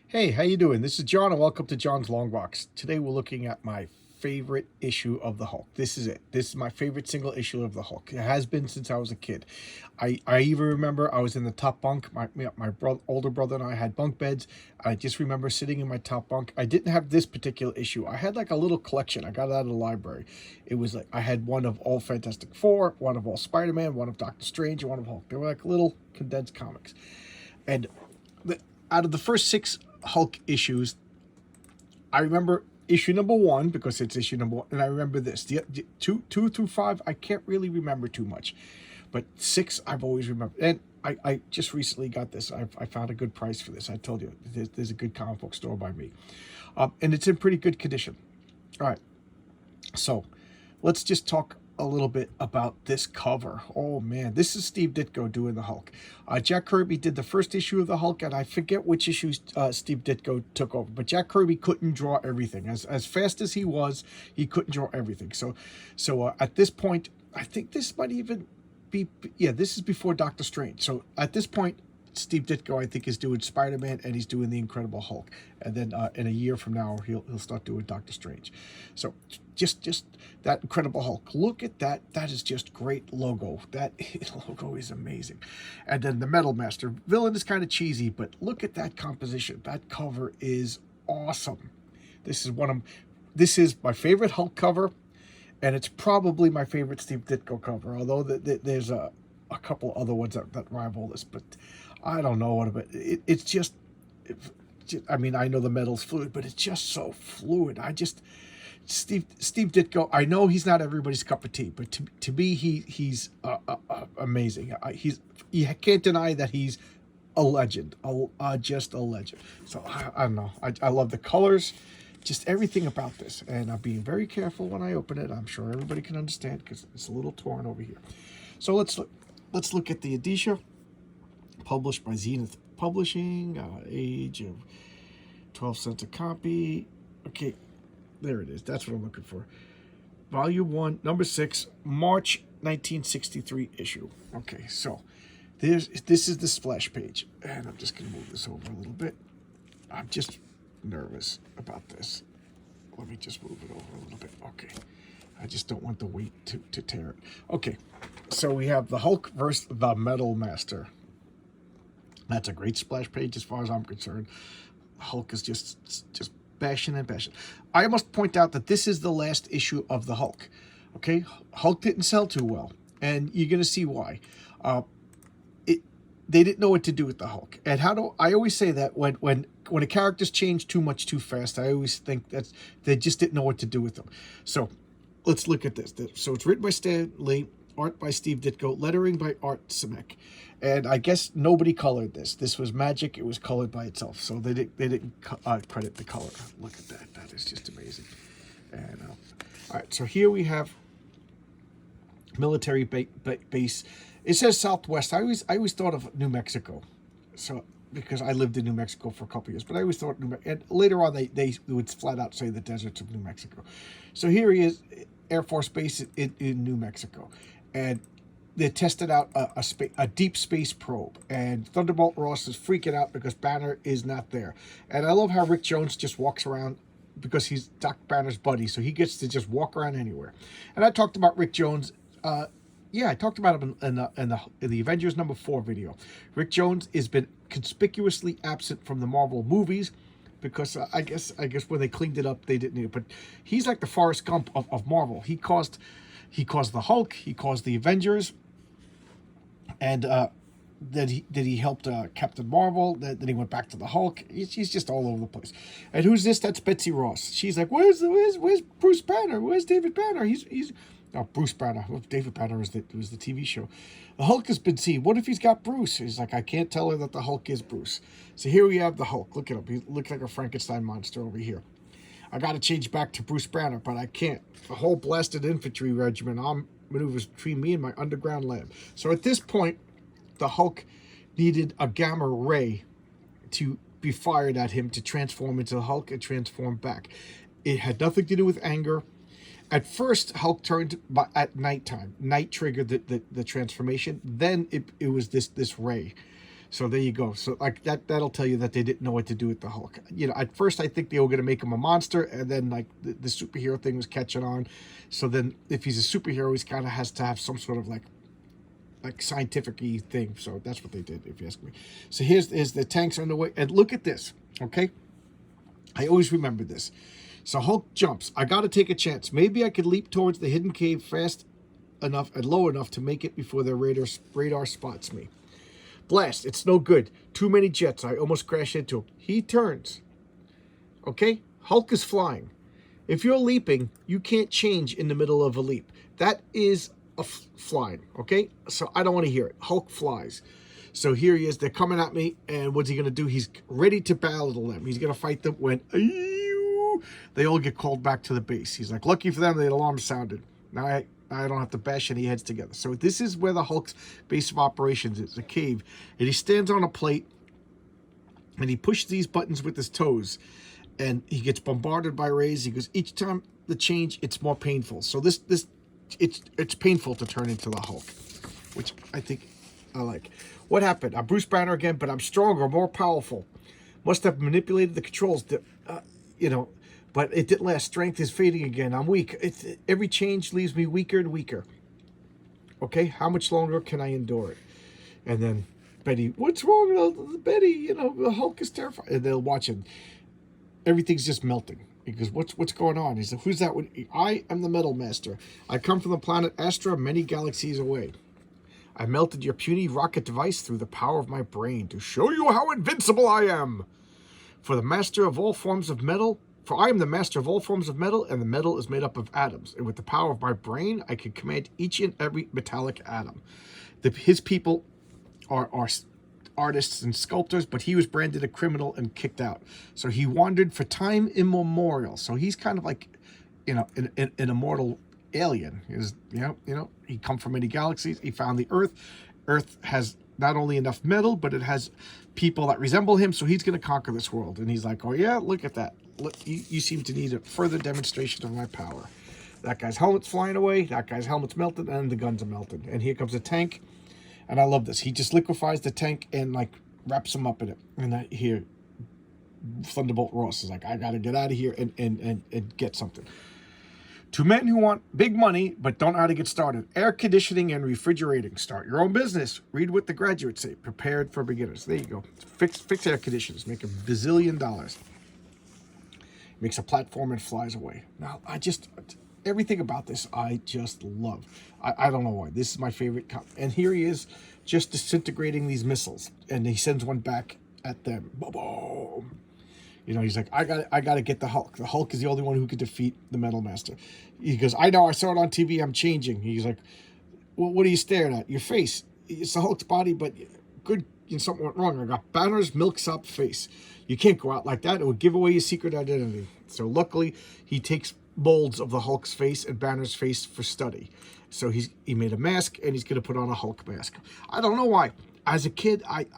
Hey, how you doing? This is John, and welcome to John's Long Box. Today we're looking at my favorite issue of the Hulk. This is it. This is my favorite single issue of the Hulk. It has been since I was a kid. I even remember I was in the top bunk. My older brother and I had bunk beds. I just remember sitting in my top bunk. I didn't have this particular issue. I had like a little collection. I got it out of the library. It was like I had one of all Fantastic Four, one of all Spider-Man, one of Doctor Strange, and one of Hulk. They were like little condensed comics. And the, out of the first six Hulk issues, I remember issue number one because it's issue number one, and I remember this. The two through five, I can't really remember too much, but six I've always remembered. And I just recently got this. I found a good price for this. I told you there's a good comic book store by me, and it's in pretty good condition. All right, so let's just talk a little bit about this cover. Oh man, this is Steve Ditko doing the Hulk. Jack Kirby did the first issue of the Hulk, and I forget which issues Steve Ditko took over. But Jack Kirby couldn't draw everything. As fast as he was, he couldn't draw everything. So at this point, I think this might even be, yeah, this is before Doctor Strange. So at this point, Steve Ditko, I think, is doing Spider-Man, and he's doing the Incredible Hulk, and then in a year from now he'll start doing Doctor Strange. So just that Incredible Hulk. Look at that. That is just great logo. That logo is amazing. And then the Metal Master villain is kind of cheesy, but look at that composition. That cover is awesome. This is my favorite Hulk cover, and it's probably my favorite Steve Ditko cover. Although there's a couple other ones that rival this, but I don't know what about it. It's just, I mean, I know the metal's fluid, but it's just so fluid. Steve Ditko. I know he's not everybody's cup of tea, but to me, he's amazing. You can't deny that he's a legend, just a legend. So I don't know. I love the colors, just everything about this, and I'm being very careful when I open it. I'm sure everybody can understand because it's a little torn over here. So let's look at the Adisha, published by Zenith Publishing, age of 12 cents a copy. Okay, there it is. That's what I'm looking for. Volume 1, number 6, March 1963 issue. Okay, so this is the splash page, and I'm just going to move this over a little bit. I'm just nervous about this. Let me just move it over a little bit. Okay. I just don't want the weight to tear it. Okay, so we have the Hulk versus the Metal Master. That's a great splash page as far as I'm concerned. Hulk is just bashing and bashing. I must point out that this is the last issue of the Hulk. Okay, Hulk didn't sell too well, and you're gonna see why. They didn't know what to do with the Hulk. And I always say that when a characters change too much too fast, I always think that they just didn't know what to do with them. So let's look at this. So it's written by Stan Lee, art by Steve Ditko, lettering by Art Simek. And I guess nobody colored this. This was magic. It was colored by itself. So they didn't credit the color. Look at that. That is just amazing. And all right, so here we have military base. It says Southwest. I always thought of New Mexico. So because I lived in New Mexico for a couple of years, but I always thought and later on they would flat out say the deserts of New Mexico. So here he is, Air Force Base in New Mexico, and they tested out a deep space probe, and Thunderbolt Ross is freaking out because Banner is not there. And I love how Rick Jones just walks around because he's Doc Banner's buddy, so he gets to just walk around anywhere. And I talked about Rick Jones. Yeah, I talked about him in the Avengers #4 video. Rick Jones has been conspicuously absent from the Marvel movies because I guess when they cleaned it up, they didn't need it. But he's like the Forrest Gump of Marvel. He caused the Hulk. He caused the Avengers, and that he helped Captain Marvel. Then he went back to the Hulk. He's just all over the place. And who's this? That's Betsy Ross. She's like, where's Bruce Banner? Where's David Banner? He's Bruce Banner. David Banner was the TV show. The Hulk has been seen. What if he's got Bruce? He's like, I can't tell her that the Hulk is Bruce. So here we have the Hulk. Look at him. He looks like a Frankenstein monster over here. I got to change back to Bruce Banner, but I can't. The whole blasted infantry regiment maneuvers between me and my underground lab. So at this point, the Hulk needed a gamma ray to be fired at him to transform into the Hulk and transform back. It had nothing to do with anger. At first, Hulk turned at nighttime. Night triggered the transformation. Then it was this ray. So there you go. So like that'll tell you that they didn't know what to do with the Hulk. You know, at first I think they were going to make him a monster, and then like the superhero thing was catching on. So then if he's a superhero, he's kind of has to have some sort of like scientific-y thing. So that's what they did, if you ask me. So here's the tanks are on the way, and look at this. Okay, I always remember this. So Hulk jumps. I got to take a chance. Maybe I could leap towards the hidden cave fast enough and low enough to make it before their radar spots me. Blast, it's no good. Too many jets. I almost crashed into him. He turns. Okay? Hulk is flying. If you're leaping, you can't change in the middle of a leap. That is a flying. Okay? So I don't want to hear it. Hulk flies. So here he is. They're coming at me. And what's he going to do? He's ready to battle them. He's going to fight them when they all get called back to the base. He's like, lucky for them, the alarm sounded. Now I don't have to bash any heads together. So this is where the Hulk's base of operations is, a cave. And he stands on a plate, and he pushes these buttons with his toes. And he gets bombarded by rays. He goes, each time the change, it's more painful. So it's painful to turn into the Hulk, which I think I like. What happened? I'm Bruce Banner again, but I'm stronger, more powerful. Must have manipulated the controls, but it didn't last. Strength is fading again. I'm weak. Every change leaves me weaker and weaker. Okay, how much longer can I endure it? And then Betty, what's wrong, Betty? The Hulk is terrified. And they'll watch him. Everything's just melting. He goes, what's going on? He said, who's that? I am the Metal Master. I come from the planet Astra, many galaxies away. I melted your puny rocket device through the power of my brain to show you how invincible I am. For I am the master of all forms of metal, and the metal is made up of atoms. And with the power of my brain, I can command each and every metallic atom. His people are artists and sculptors, but he was branded a criminal and kicked out. So he wandered for time immemorial. So he's kind of like, an immortal alien. He come from many galaxies. He found the Earth. Earth has not only enough metal, but it has people that resemble him. So he's going to conquer this world. And he's like, oh yeah, look at that. Look, you seem to need a further demonstration of my power. That guy's helmet's flying away. That guy's helmet's melted, and the guns are melted. And here comes a tank. And I love this. He just liquefies the tank and like wraps him up in it. And I hear Thunderbolt Ross is like, I got to get out of here and get something. To men who want big money but don't know how to get started. Air conditioning and refrigerating. Start your own business. Read what the graduates say. Prepared for beginners. There you go. Fix air conditioners. Make $1 bazillion. Makes a platform and flies away. Now, everything about this I just love. I don't know why. This is my favorite. And here he is just disintegrating these missiles. And he sends one back at them. Boom. He's like, I got to get the Hulk. The Hulk is the only one who could defeat the Metal Master. He goes, I know, I saw it on TV. I'm changing. He's like, well, what are you staring at? Your face. It's the Hulk's body, but good. Something went wrong. I got Banner's milksop face. You can't go out like that. It would give away your secret identity. So luckily, he takes molds of the Hulk's face and Banner's face for study. So he made a mask, and he's going to put on a Hulk mask. I don't know why. As a kid, I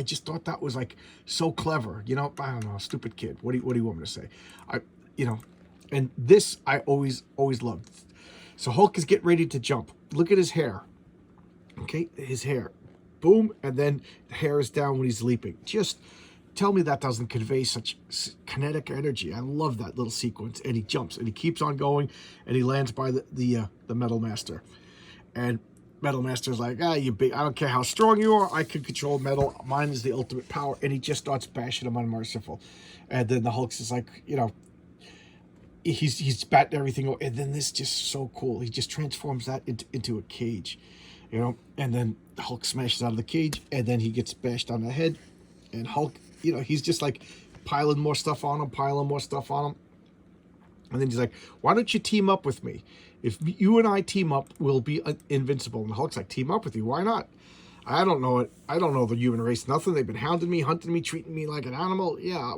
just thought that was like so clever. I don't know, stupid kid. What do you want me to say? And this I always loved. So Hulk is getting ready to jump. Look at his hair. Okay, his hair. Boom, and then the hair is down when he's leaping. Just tell me that doesn't convey such kinetic energy. I love that little sequence. And he jumps, and he keeps on going, and he lands by the Metal Master. And Metal Master's like, you big, I don't care how strong you are, I can control metal. Mine is the ultimate power. And he just starts bashing him unmerciful. And then the Hulk's is like, he's batting everything. And then this just so cool. He just transforms that into a cage. And then the Hulk smashes out of the cage, and then he gets bashed on the head, and Hulk, he's just like piling more stuff on him, and then he's like, why don't you team up with me? If you and I team up, we'll be invincible. And the Hulk's like, team up with you? Why not? I don't know it. I don't know the human race. Nothing. They've been hounding me, hunting me, treating me like an animal. Yeah.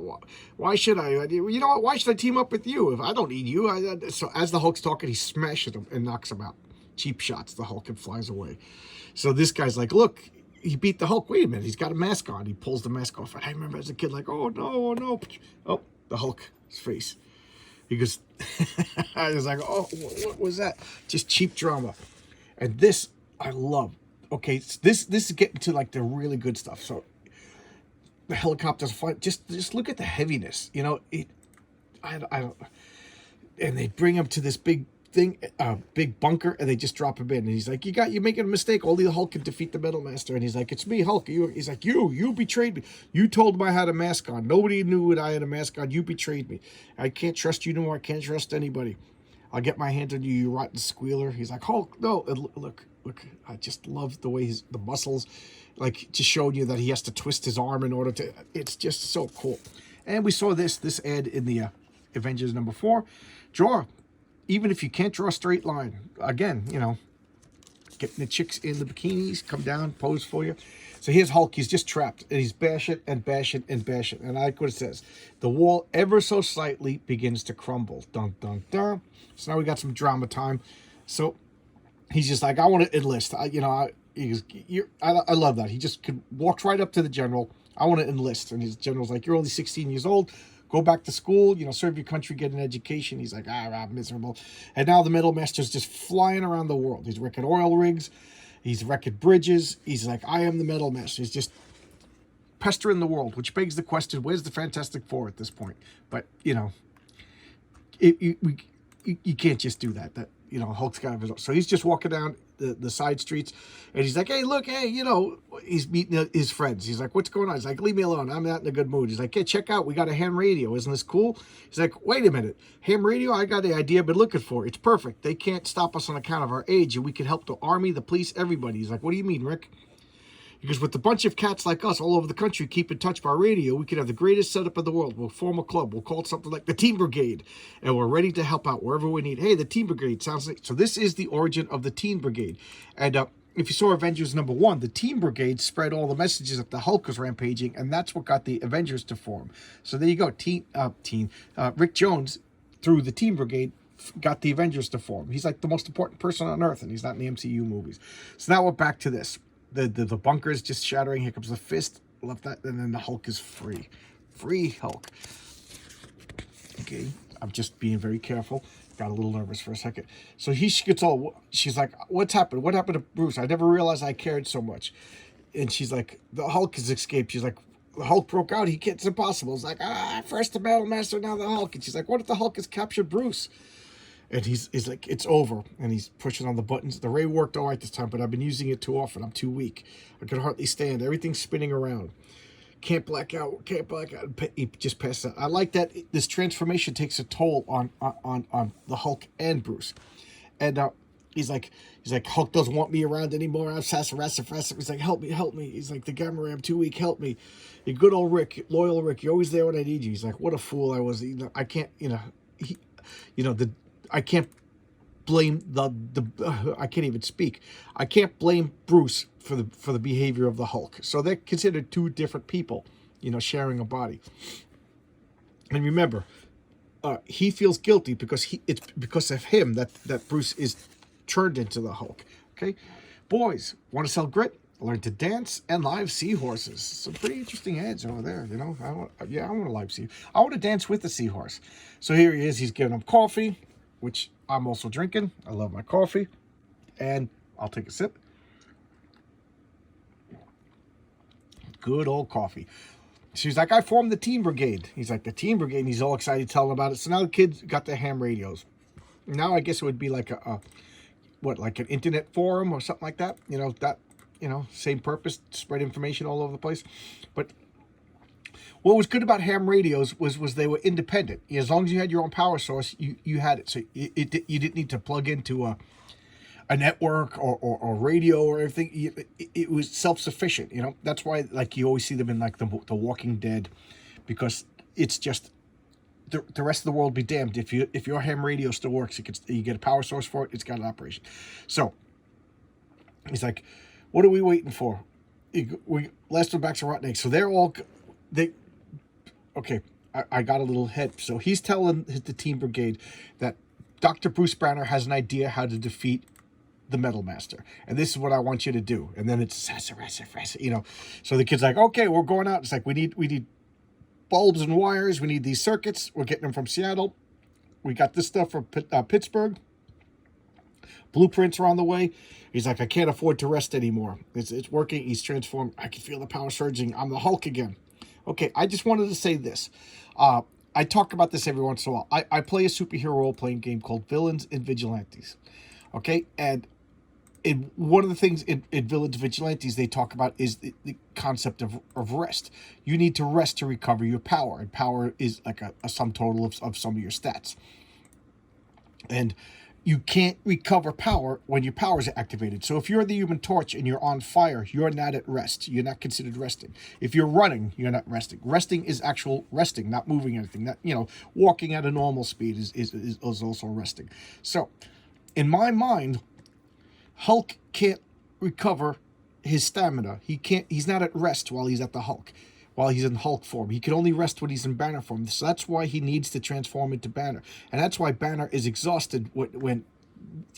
Why should I? You know what? Why should I team up with you if I don't need you? So as the Hulk's talking, he smashes him and knocks him out. Cheap shots. The Hulk and flies away. So this guy's like, look, he beat the Hulk. Wait a minute. He's got a mask on. He pulls the mask off. And I remember as a kid, like, oh no. Oh, the Hulk's face. He goes, I was like, oh, what was that? Just cheap drama. And this, I love. Okay, this is getting to like the really good stuff. So the helicopters fly. Just look at the heaviness. You know, I don't. And they bring him to this big thing, big bunker, and they just drop him in. And he's like, you're making a mistake. Only the Hulk can defeat the Metal Master. And he's like, it's me, Hulk. He's like, you betrayed me. You told him I had a mask on. Nobody knew that I had a mask on. You betrayed me. I can't trust you no more. I can't trust anybody. I'll get my hand on you, you rotten squealer. He's like, Hulk, no. And look. I just love the way the muscles, like, just showing you that he has to twist his arm in order to. It's just so cool. And we saw this ad in the Avengers #4. Draw, even if you can't draw a straight line. Again, you know, getting the chicks in the bikinis, come down, pose for you. So here's Hulk. He's just trapped, and he's bashing and bashing and bashing. And I like what it says. The wall ever so slightly begins to crumble. Dun, dun, dun. So now we got some drama time. So he's just like, I want to enlist. I love that. He just walks right up to the general. I want to enlist. And his general's like, you're only 16 years old. Go back to school, you know, serve your country, get an education. He's like, I'm miserable. And now the Metal Master's just flying around the world. He's wrecking oil rigs. He's wrecking bridges. He's like, I am the Metal Master. He's just pestering the world, which begs the question, where's the Fantastic Four at this point? But, you know, you can't just do that. That, you know, Hulk's got to. So he's just walking down the side streets, and he's like, hey, look, hey, you know, he's meeting his friends. He's like, what's going on? He's like, leave me alone. I'm not in a good mood. He's like, hey, check out. We got a ham radio. Isn't this cool? He's like, wait a minute. Ham radio? I got the idea I've been looking for. It's perfect. They can't stop us on account of our age, and we can help the army, the police, everybody. He's like, what do you mean, Rick? Because with a bunch of cats like us all over the country keep in touch by radio, we could have the greatest setup in the world. We'll form a club. We'll call it something like the Team Brigade. And we're ready to help out wherever we need. Hey, the Team Brigade sounds like... So this is the origin of the Team Brigade. And if you saw Avengers #1, the Team Brigade spread all the messages that the Hulk was rampaging. And that's what got the Avengers to form. So there you go. Rick Jones, through the Team Brigade, got the Avengers to form. He's like the most important person on Earth. And he's not in the MCU movies. So now we're back to this. The bunker is just shattering. Here comes the fist. Left that, and then the Hulk is free. Free Hulk. Okay, I'm just being very careful. Got a little nervous for a second. So she gets all. She's like, "What's happened? What happened to Bruce? I never realized I cared so much." And she's like, "The Hulk has escaped." She's like, "The Hulk broke out. He can't. It's impossible." It's like, first the Metal Master, now the Hulk. And she's like, "What if the Hulk has captured Bruce?" And he's like, it's over. And he's pushing on the buttons. The ray worked all right this time, but I've been using it too often. I'm too weak. I can hardly stand. Everything's spinning around. Can't black out. Can't black out. He just passed out. I like that this transformation takes a toll on the Hulk and Bruce. And he's like, Hulk doesn't want me around anymore. I'm sassafras. He's like, help me. He's like, the gamma ray, I'm too weak. Help me. You good old Rick, loyal Rick. You're always there when I need you. He's like, what a fool I was. I can't, I can't blame I can't even speak. I can't blame Bruce for the behavior of the Hulk. So they're considered two different people, sharing a body. And remember, he feels guilty because it's because of him that Bruce is turned into the Hulk. Okay, boys, want to sell grit? Learn to dance and live seahorses. Some pretty interesting ads over there. I want to live see. I want to dance with the seahorse. So here he is. He's giving him coffee, which I'm also drinking. I love my coffee. And I'll take a sip. Good old coffee. She's like, I formed the Team Brigade. He's like, the Team Brigade? And he's all excited telling about it. So now the kids got their ham radios. Now I guess it would be like like an internet forum or something like that. Same purpose, spread information all over the place. But what was good about ham radios was they were independent. As long as you had your own power source, you had it. So you didn't need to plug into a network or radio or everything. It was self-sufficient. That's why you always see them in the Walking Dead, because it's just the rest of the world be damned. If your ham radio still works, you get a power source for it. It's got an operation. So he's like, what are we waiting for? Last one back's a rotten egg. So okay, I got a little head. So he's telling the Team Brigade that Dr. Bruce Banner has an idea how to defeat the Metal Master. And this is what I want you to do. And then it's, so the kid's like, okay, we're going out. It's like, we need bulbs and wires. We need these circuits. We're getting them from Seattle. We got this stuff from Pittsburgh. Blueprints are on the way. He's like, I can't afford to rest anymore. It's working. He's transformed. I can feel the power surging. I'm the Hulk again. Okay, I just wanted to say this. I talk about this every once in a while. I play a superhero role-playing game called Villains and Vigilantes. Okay, and one of the things in Villains and Vigilantes they talk about is the concept of rest. You need to rest to recover your power, and power is like a sum total of some of your stats. And you can't recover power when your powers are activated. So if you're the Human Torch and you're on fire, you're not at rest. You're not considered resting. If you're running, you're not resting. Resting is actual resting, not moving anything. That, walking at a normal speed is also resting. So in my mind, Hulk can't recover his stamina. He's not at rest while he's at the Hulk. While he's in Hulk form. He can only rest when he's in Banner form. So that's why he needs to transform into Banner. And that's why Banner is exhausted when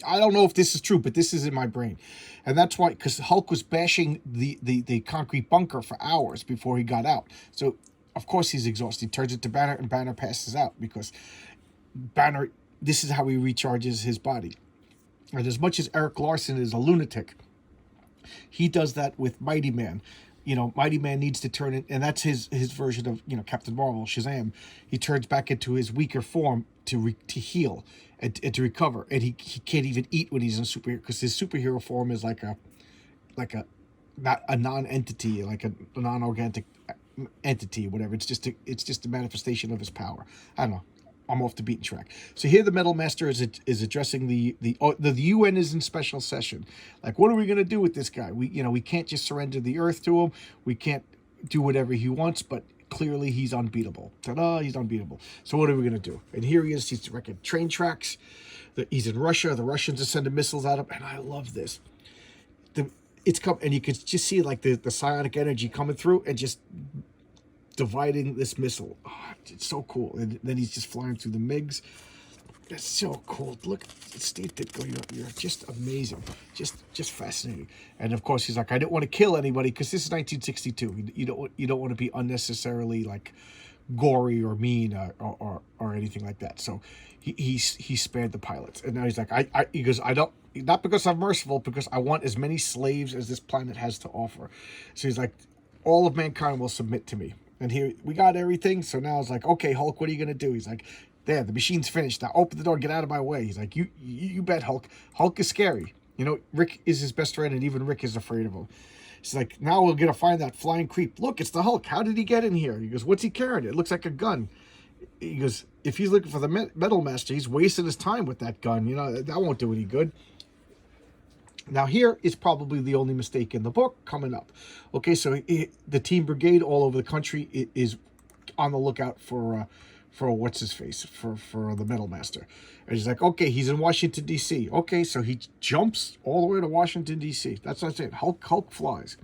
I don't know if this is true, but this is in my brain. And that's why, because Hulk was bashing the concrete bunker for hours before he got out. So, of course, he's exhausted. He turns it to Banner, and Banner passes out because Banner, this is how he recharges his body. And as much as Eric Larson is a lunatic, he does that with Mighty Man. Mighty Man needs to turn it, and that's his version of, Captain Marvel, Shazam. He turns back into his weaker form to heal and to recover, and he can't even eat when he's in superhero, because his superhero form is like a not a non-entity, like a non-organic entity, whatever. It's just a manifestation of his power. I don't know. I'm off the beaten track. So here the Metal Master is addressing the UN is in special session. Like, what are we going to do with this guy? We can't just surrender the Earth to him. We can't do whatever he wants, but clearly he's unbeatable. Ta-da, he's unbeatable. So what are we going to do? And here he is. He's wrecking train tracks. He's in Russia. The Russians are sending missiles at him. And I love this. It's come, and you can just see like the psionic energy coming through and just dividing this missile. Oh, it's so cool. And then he's just flying through the MiGs. That's so cool. Look, Steve Ditko, you're just amazing. Just fascinating. And of course, he's like, I didn't want to kill anybody because this is 1962. You don't want to be unnecessarily like gory or mean or anything like that. So he spared the pilots. And now he's like, he goes, I don't, not because I'm merciful, because I want as many slaves as this planet has to offer. So he's like, all of mankind will submit to me. And here, we got everything. So now it's like, okay, Hulk, what are you going to do? He's like, there, the machine's finished. Now open the door, get out of my way. He's like, you bet, Hulk. Hulk is scary. Rick is his best friend, and even Rick is afraid of him. He's like, now we're going to find that flying creep. Look, it's the Hulk. How did he get in here? He goes, what's he carrying? It looks like a gun. He goes, if he's looking for the Metal Master, he's wasting his time with that gun. That won't do any good. Now here is probably the only mistake in the book coming up. Okay, so the Team Brigade all over the country is on the lookout for what's his face, for the Metal Master. And he's like, okay, he's in Washington D.C. Okay, so he jumps all the way to Washington D.C. That's what I'm saying. Hulk flies.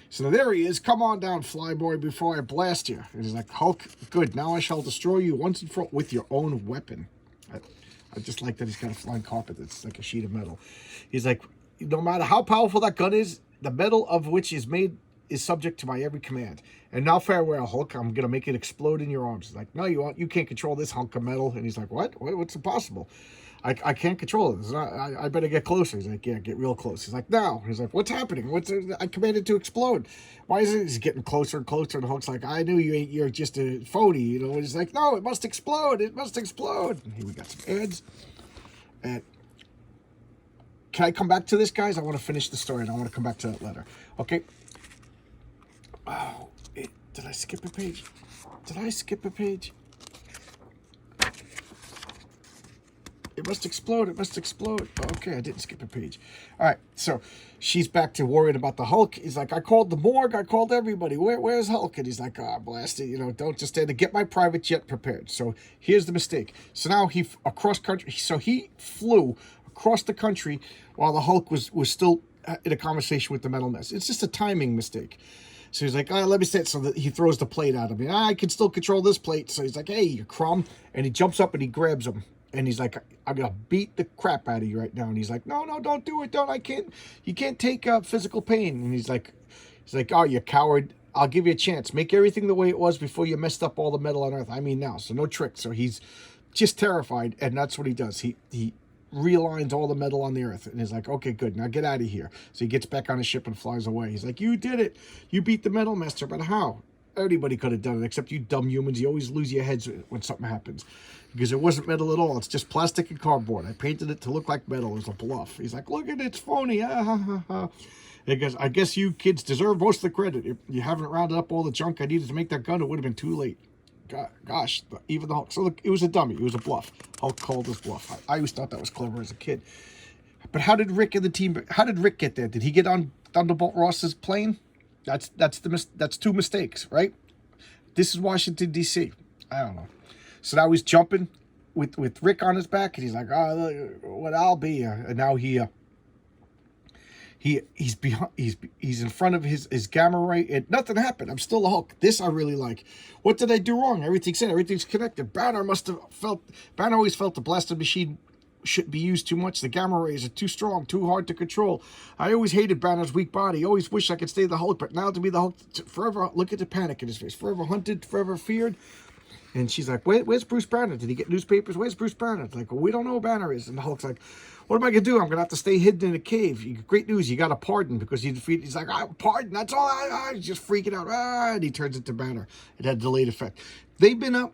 So there he is. Come on down, Flyboy, before I blast you. And he's like, Hulk, good. Now I shall destroy you once and for all with your own weapon. I just like that he's got a flying carpet that's like a sheet of metal. He's like, no matter how powerful that gun is, the metal of which is made is subject to my every command. And now farewell, Hulk. I'm going to make it explode in your arms. He's like, no, you won't. You can't control this hunk of metal. And he's like, what? What's impossible? I can't control it. I better get closer. He's like, yeah, get real close. He's like, no. He's like, what's happening? I commanded to explode. Why is it? He's getting closer and closer. And Hulk's like, I knew you're just a phony. And he's like, no, it must explode. It must explode. And here we got some ads. And can I come back to this, guys? I want to finish the story, and I want to come back to that letter. Okay. Oh, did I skip a page? Did I skip a page? It must explode. It must explode. Okay, I didn't skip a page. All right, so she's back to worried about the Hulk. He's like, I called the morgue. I called everybody. Where's Hulk? And he's like, blast it. Don't just stand there. Get my private jet prepared. So here's the mistake. So now he flew across the country while the Hulk was still in a conversation with the Metal Master. It's just a timing mistake. So he's like, let me sit. So that he throws the plate at him. I can still control this plate. So he's like, hey, you crumb. And he jumps up and he grabs him. And he's like, I'm going to beat the crap out of you right now. And he's like, no, don't do it. I can't. You can't take physical pain. And he's like, oh, you coward. I'll give you a chance. Make everything the way it was before you messed up all the metal on Earth. I mean now. So no tricks. So he's just terrified. And that's what he does. He realigns all the metal on the earth. And he's like, okay, good, now get out of here. So he gets back on his ship and flies away. He's like, you did it. You beat the Metal Master, but how? Anybody could have done it, except you dumb humans. You always lose your heads when something happens. Because it wasn't metal at all. It's just plastic and cardboard. I painted it to look like metal. It was a bluff. He's like, look at it, it's phony. Ah, ha, ha, ha. I guess you kids deserve most of the credit. If you haven't rounded up all the junk I needed to make that gun, it would have been too late. Gosh, even the Hulk. So look, it was a dummy. It was a bluff. Hulk called his bluff. I always thought that was clever as a kid. But how did Rick and the team? How did Rick get there? Did he get on Thunderbolt Ross's plane? That's two mistakes, right? This is Washington D.C. I don't know. So now he's jumping with Rick on his back, and he's like, "Oh, look, what I'll be." And now he's behind. He's in front of his gamma ray, and nothing happened. I'm still the Hulk. This I really like. What did I do wrong? Everything's in. Everything's connected. Banner always felt the blaster machine shouldn't be used too much. The gamma rays are too strong, too hard to control. I always hated Banner's weak body. Always wished I could stay the Hulk, but now to be the Hulk, forever, look at the panic in his face. Forever hunted, forever feared. And she's like, where's Bruce Banner? Did he get newspapers? Where's Bruce Banner? It's like, well, we don't know who Banner is. And the Hulk's like, what am I going to do? I'm going to have to stay hidden in a cave. Great news, you got a pardon because you defeated. He's like, pardon, that's all. He's just freaking out. And he turns into Banner. It had a delayed effect. They've been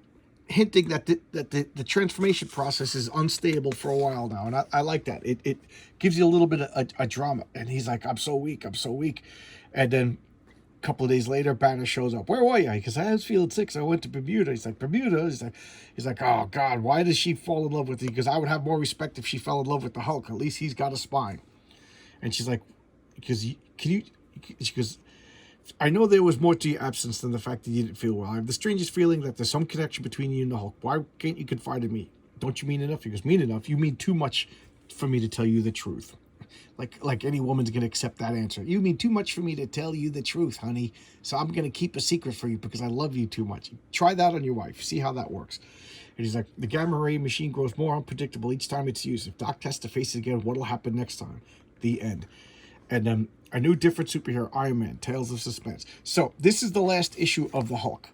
hinting that the transformation process is unstable for a while now, and I like that. It gives you a little bit of a drama. And he's like, I'm so weak, and then a couple of days later, Banner shows up. Where were you? Because I was feeling sick, so I went to Bermuda. He's like, Bermuda? He's like, oh God, why does she fall in love with you? Because I would have more respect if she fell in love with the Hulk. At least he's got a spine. And she's like, she goes, I know there was more to your absence than the fact that you didn't feel well. I have the strangest feeling that there's some connection between you and the Hulk. Why can't you confide in me? Don't you mean enough? He goes, mean enough? You mean too much for me to tell you the truth. Like any woman's going to accept that answer. You mean too much for me to tell you the truth, honey. So I'm going to keep a secret for you because I love you too much. Try that on your wife. See how that works. And he's like, the gamma ray machine grows more unpredictable each time it's used. If Doc has to face it again, what'll happen next time? The end. And a new different superhero, Iron Man, Tales of Suspense. So this is the last issue of the Hulk.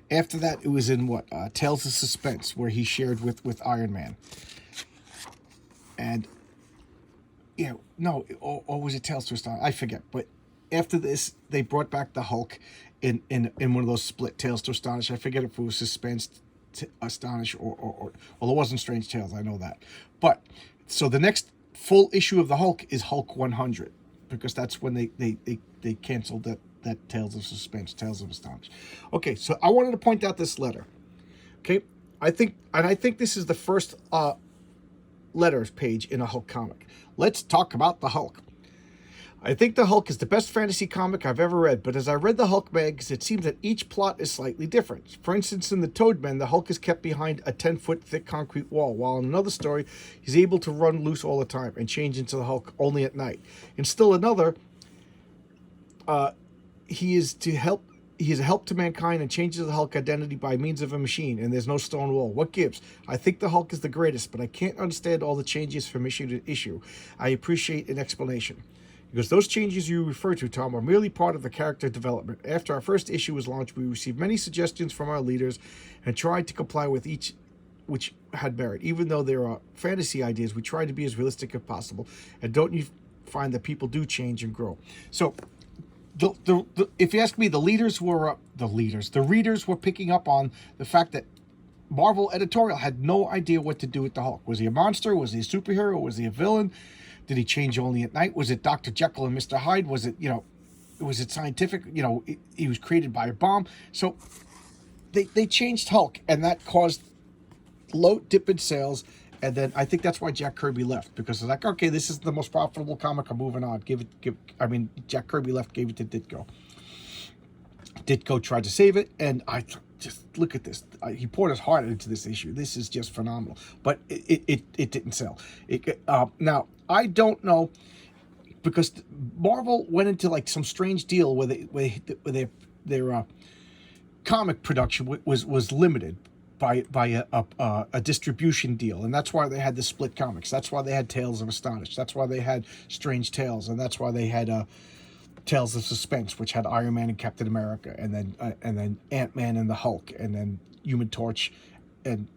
After that, it was in Tales of Suspense, where he shared with Iron Man. And or was it Tales to Astonish? I forget. But after this, they brought back the Hulk in one of those split Tales to Astonish. I forget if it was Suspense to Astonish or well, it wasn't Strange Tales. I know that. But so the next full issue of the Hulk is Hulk 100, because that's when they canceled that Tales of Suspense, Tales of Astonish. Okay, so I wanted to point out this letter. Okay, I think this is the first letters page in a Hulk comic. Let's talk about the Hulk. I think the Hulk is the best fantasy comic I've ever read, but as I read the Hulk mags, it seems that each plot is slightly different. For instance, in the Toadmen, the Hulk is kept behind a 10-foot thick concrete wall, while in another story, he's able to run loose all the time and change into the Hulk only at night. In still another, he is a help to mankind and changes the Hulk identity by means of a machine, and there's no stone wall. What gives? I think the Hulk is the greatest, but I can't understand all the changes from issue to issue. I appreciate an explanation. Because those changes you refer to, Tom, are merely part of the character development. After our first issue was launched, we received many suggestions from our leaders and tried to comply with each which had merit. Even though there are fantasy ideas, we tried to be as realistic as possible. And don't you find that people do change and grow? So, if you ask me, the readers were picking up on the fact that Marvel editorial had no idea what to do with the Hulk. Was he a monster? Was he a superhero? Was he a villain? Did he change only at night? Was it Dr. Jekyll and Mr. Hyde? Was it scientific? He was created by a bomb. So they changed Hulk, and that caused low dip in sales. And then I think that's why Jack Kirby left, because it's like, okay, this is the most profitable comic. I'm moving on. Jack Kirby left, gave it to Ditko. Ditko tried to save it, and I just look at this. He poured his heart into this issue. This is just phenomenal, but it didn't sell. Now I don't know, because Marvel went into like some strange deal where their comic production was limited by a distribution deal, and that's why they had the split comics. That's why they had Tales of Astonish. That's why they had Strange Tales, and that's why they had Tales of Suspense, which had Iron Man and Captain America, and then Ant-Man and the Hulk, and then Human Torch, and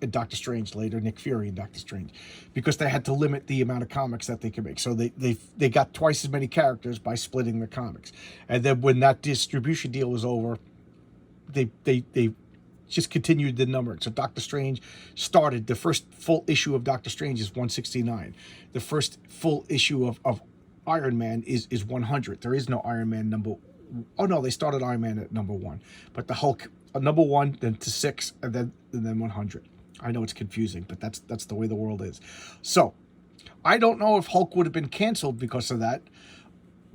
Doctor Strange later, Nick Fury and Doctor Strange, because they had to limit the amount of comics that they could make. So they got twice as many characters by splitting the comics. And then when that distribution deal was over, they just continued the number. So Doctor Strange started, the first full issue of Doctor Strange is 169. The first full issue of Iron Man is 100. There is no Iron Man number. Oh no, they started Iron Man at number 1, but the Hulk number 1, then to 6, and then 100. I know it's confusing, but that's the way the world is. So I don't know if Hulk would have been canceled because of that.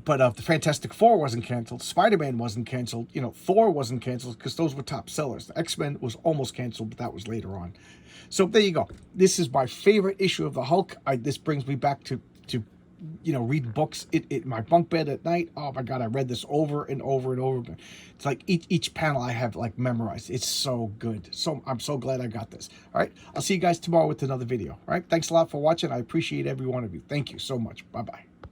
But the Fantastic Four wasn't canceled. Spider-Man wasn't canceled. You know, Thor wasn't canceled because those were top sellers. The X-Men was almost canceled, but that was later on. So there you go. This is my favorite issue of the Hulk. This brings me back to read books. My bunk bed at night. Oh my God, I read this over and over and over again. It's like each panel I have like memorized. It's so good. So I'm so glad I got this. All right, I'll see you guys tomorrow with another video. All right, thanks a lot for watching. I appreciate every one of you. Thank you so much. Bye-bye.